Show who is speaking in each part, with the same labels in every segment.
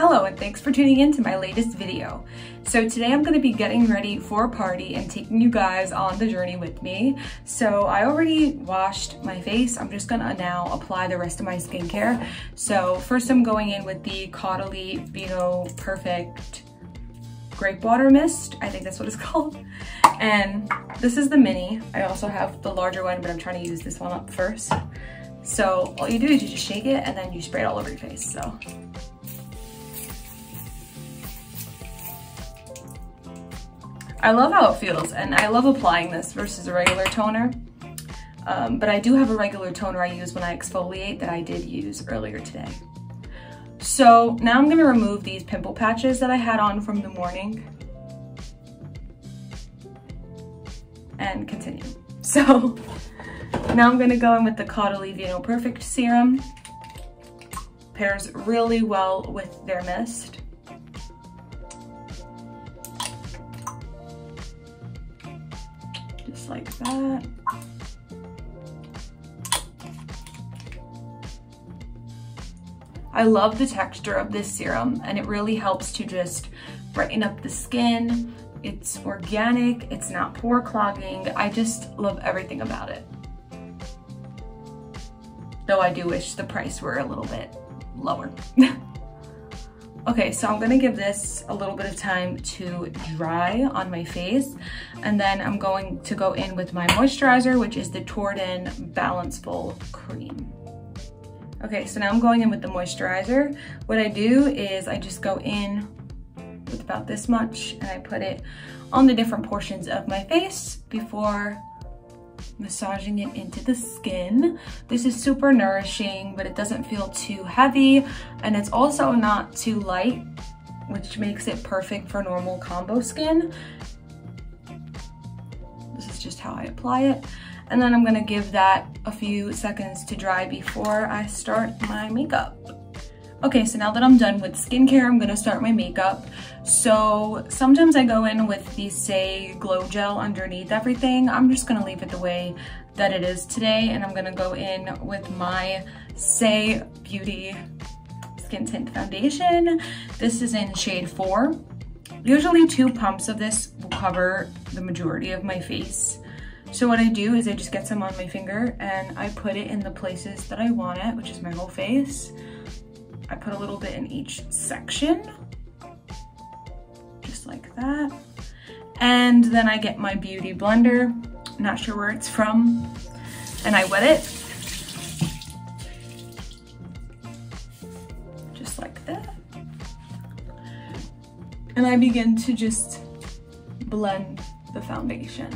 Speaker 1: Hello and thanks for tuning in to my latest video. So today I'm going to be getting ready for a party and taking you guys on the journey with me. So I already washed my face. I'm just going to now apply the rest of my skincare. So first I'm going in with the GRWM Perfect Grape Water Mist. I think that's what it's called. And this is the mini. I also have the larger one, but I'm trying to use this one up first. So all you do is you just shake it and then you spray it all over your face. So I love how it feels, and I love applying this versus a regular toner. But I do have a regular toner I use when I exfoliate that I did use earlier today. So now I'm gonna remove these pimple patches that I had on from the morning and continue. So now I'm gonna go in with the GRWM Perfect Serum. Pairs really well with their mist. Just like that. I love the texture of this serum, and it really helps to just brighten up the skin. It's organic, it's not pore clogging. I just love everything about it. Though I do wish the price were a little bit lower. Okay, so I'm gonna give this a little bit of time to dry on my face, and then I'm going to go in with my moisturizer, which is the Torden Balanceful Cream. Okay, so now I'm going in with the moisturizer. What I do is I just go in with about this much, and I put it on the different portions of my face before massaging it into the skin. This is super nourishing, but it doesn't feel too heavy, and it's also not too light, which makes it perfect for normal combo skin. This is just how I apply it. And then I'm gonna give that a few seconds to dry before I start my makeup. Okay, so now that I'm done with skincare, I'm gonna start my makeup. So sometimes I go in with the Say Glow Gel underneath everything. I'm just gonna leave it the way that it is today, and I'm gonna go in with my Say Beauty Skin Tint Foundation. This is in shade 4. Usually 2 pumps of this will cover the majority of my face. So what I do is I just get some on my finger and I put it in the places that I want it, which is my whole face. I put a little bit in each section, just like that. And then I get my beauty blender, not sure where it's from, and I wet it, just like that. And I begin to just blend the foundation.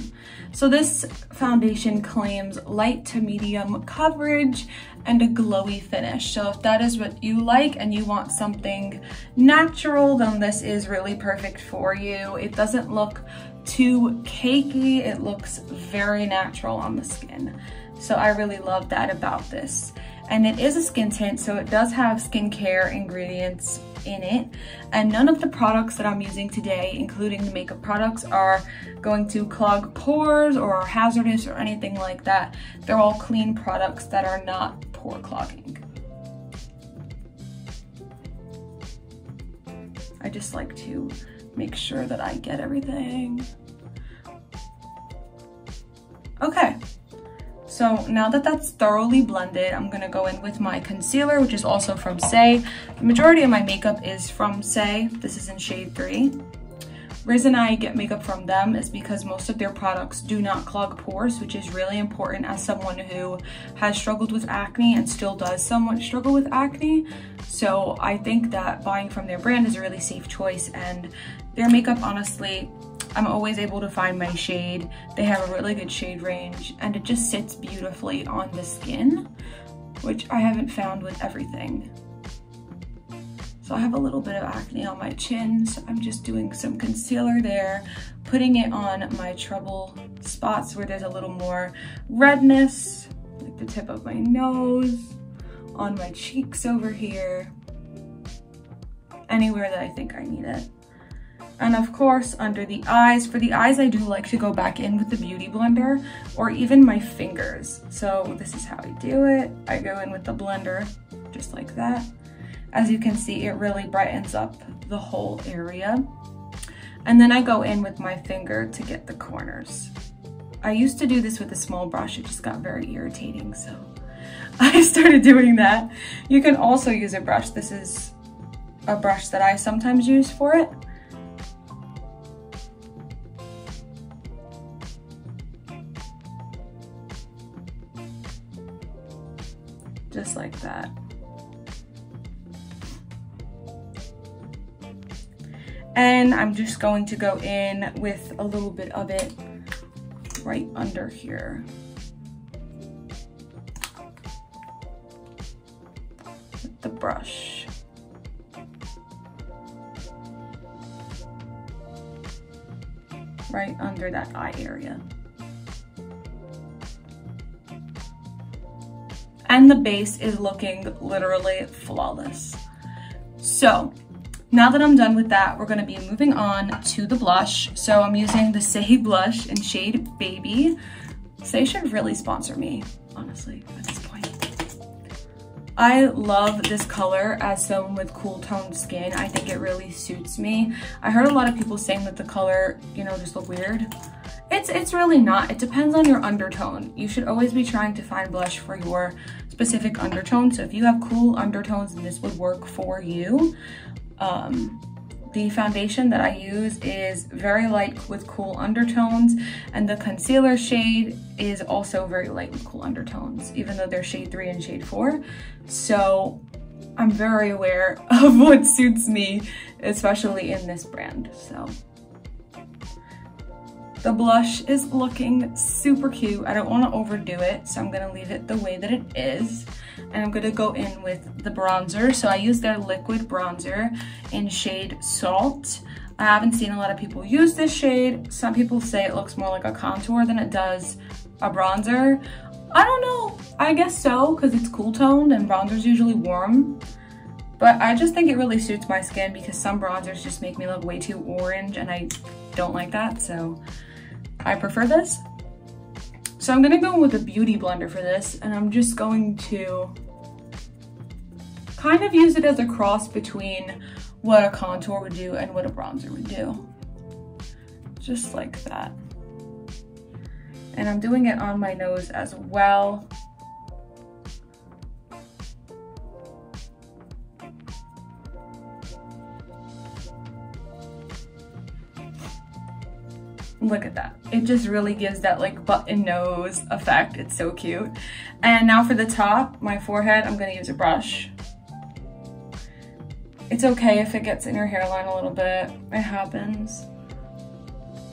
Speaker 1: So this foundation claims light to medium coverage and a glowy finish. So if that is what you like and you want something natural, then this is really perfect for you. It doesn't look too cakey. It looks very natural on the skin. So I really love that about this. And it is a skin tint, so it does have skincare ingredients in it, and none of the products that I'm using today, including the makeup products, are going to clog pores or are hazardous or anything like that. They're all clean products that are not pore clogging. I just like to make sure that I get everything. Okay. So now that that's thoroughly blended, I'm gonna go in with my concealer, which is also from Say. The majority of my makeup is from Say. This is in shade 3. The reason I get makeup from them is because most of their products do not clog pores, which is really important as someone who has struggled with acne and still does somewhat struggle with acne. So I think that buying from their brand is a really safe choice, and their makeup, honestly, I'm always able to find my shade. They have a really good shade range, and it just sits beautifully on the skin, which I haven't found with everything. So I have a little bit of acne on my chin, so I'm just doing some concealer there, putting it on my trouble spots where there's a little more redness, like the tip of my nose, on my cheeks over here, anywhere that I think I need it. And of course, under the eyes. For the eyes, I do like to go back in with the Beauty Blender or even my fingers. So this is how I do it. I go in with the blender just like that. As you can see, it really brightens up the whole area. And then I go in with my finger to get the corners. I used to do this with a small brush, it just got very irritating, so I started doing that. You can also use a brush. This is a brush that I sometimes use for it. Just like that. And I'm just going to go in with a little bit of it right under here. With the brush. Right under that eye area. And the base is looking literally flawless. So now that I'm done with that, we're gonna be moving on to the blush. So I'm using the Say blush in shade Baby. Say should really sponsor me, honestly, at this point. I love this color as someone with cool toned skin. I think it really suits me. I heard a lot of people saying that the color, you know, just look weird. It's really not. It depends on your undertone. You should always be trying to find blush for your specific undertone. So if you have cool undertones, then this would work for you. The foundation that I use is very light with cool undertones, and the concealer shade is also very light with cool undertones, even though they're shade 3 and shade 4. So I'm very aware of what suits me, especially in this brand. So the blush is looking super cute. I don't want to overdo it, so I'm going to leave it the way that it is. And I'm going to go in with the bronzer. So I use their liquid bronzer in shade Salt. I haven't seen a lot of people use this shade. Some people say it looks more like a contour than it does a bronzer. I don't know. I guess so, because it's cool toned and bronzer's usually warm. But I just think it really suits my skin because some bronzers just make me look way too orange and I don't like that. So I prefer this. So I'm gonna go with a beauty blender for this, and I'm just going to kind of use it as a cross between what a contour would do and what a bronzer would do. Just like that. And I'm doing it on my nose as well. Look at that. It just really gives that like button nose effect. It's so cute. And now for the top, my forehead, I'm gonna use a brush. It's okay if it gets in your hairline a little bit. It happens.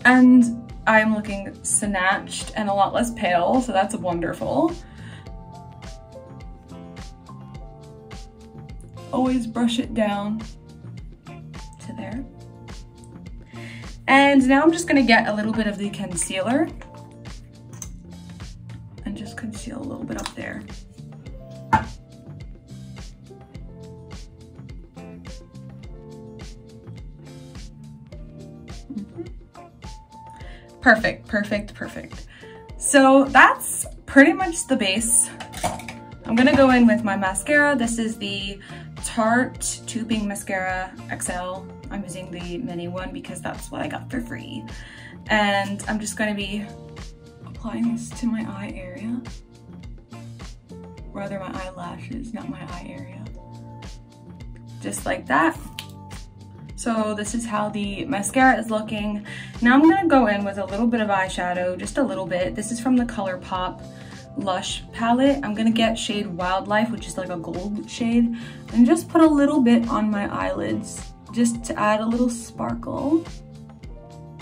Speaker 1: And I'm looking snatched and a lot less pale, so that's wonderful. Always brush it down to there. And now I'm just gonna get a little bit of the concealer and just conceal a little bit up there. Perfect, perfect, perfect. So that's pretty much the base. I'm gonna go in with my mascara. This is the Tarte Tubing Mascara XL. I'm using the mini one because that's what I got for free. And I'm just gonna be applying this to my eye area. Rather my eyelashes, not my eye area. Just like that. So this is how the mascara is looking. Now I'm gonna go in with a little bit of eyeshadow, just a little bit. This is from the ColourPop Lush palette. I'm gonna get shade Wildlife, which is like a gold shade, and just put a little bit on my eyelids, just to add a little sparkle.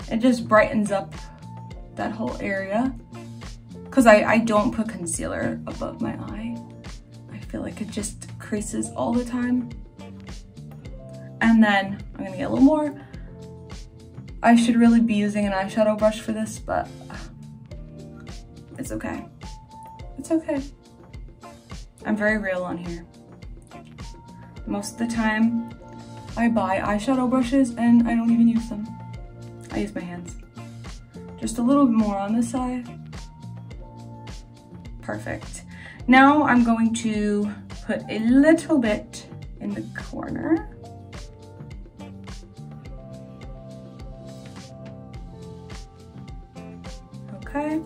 Speaker 1: It just brightens up that whole area. Cause I don't put concealer above my eye. I feel like it just creases all the time. And then I'm gonna get a little more. I should really be using an eyeshadow brush for this, but it's okay. It's okay. I'm very real on here. Most of the time, I buy eyeshadow brushes and I don't even use them. I use my hands. Just a little bit more on this side. Perfect. Now I'm going to put a little bit in the corner. Okay.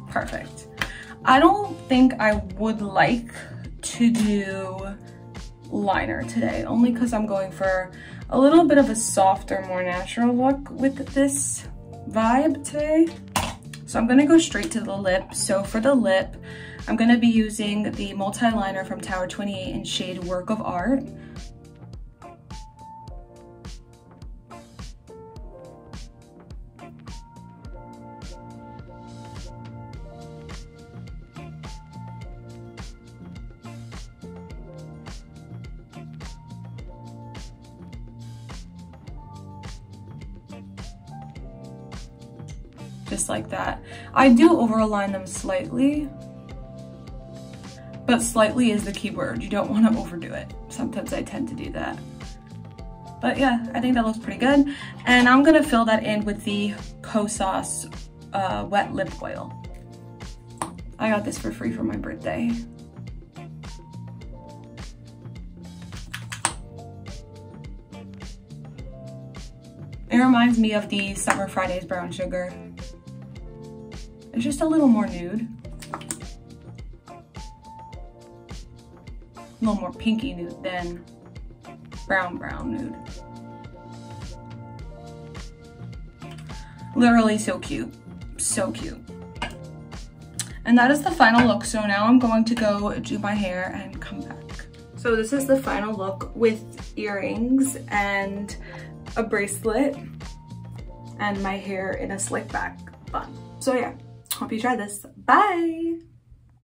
Speaker 1: Perfect. I don't think I would like to do liner today, only because I'm going for a little bit of a softer, more natural look with this vibe today. So I'm gonna go straight to the lip. So for the lip, I'm gonna be using the multi-liner from Tower 28 in shade Work of Art. Just like that. I do overalign them slightly, but slightly is the key word. You don't want to overdo it. Sometimes I tend to do that. But yeah, I think that looks pretty good. And I'm gonna fill that in with the Kosas wet lip oil. I got this for free for my birthday. It reminds me of the Summer Fridays brown sugar. It's just a little more nude. A little more pinky nude than brown nude. Literally so cute. So cute. And that is the final look. So now I'm going to go do my hair and come back. So this is the final look with earrings and a bracelet and my hair in a slick back bun. So yeah. Hope you try this. Bye!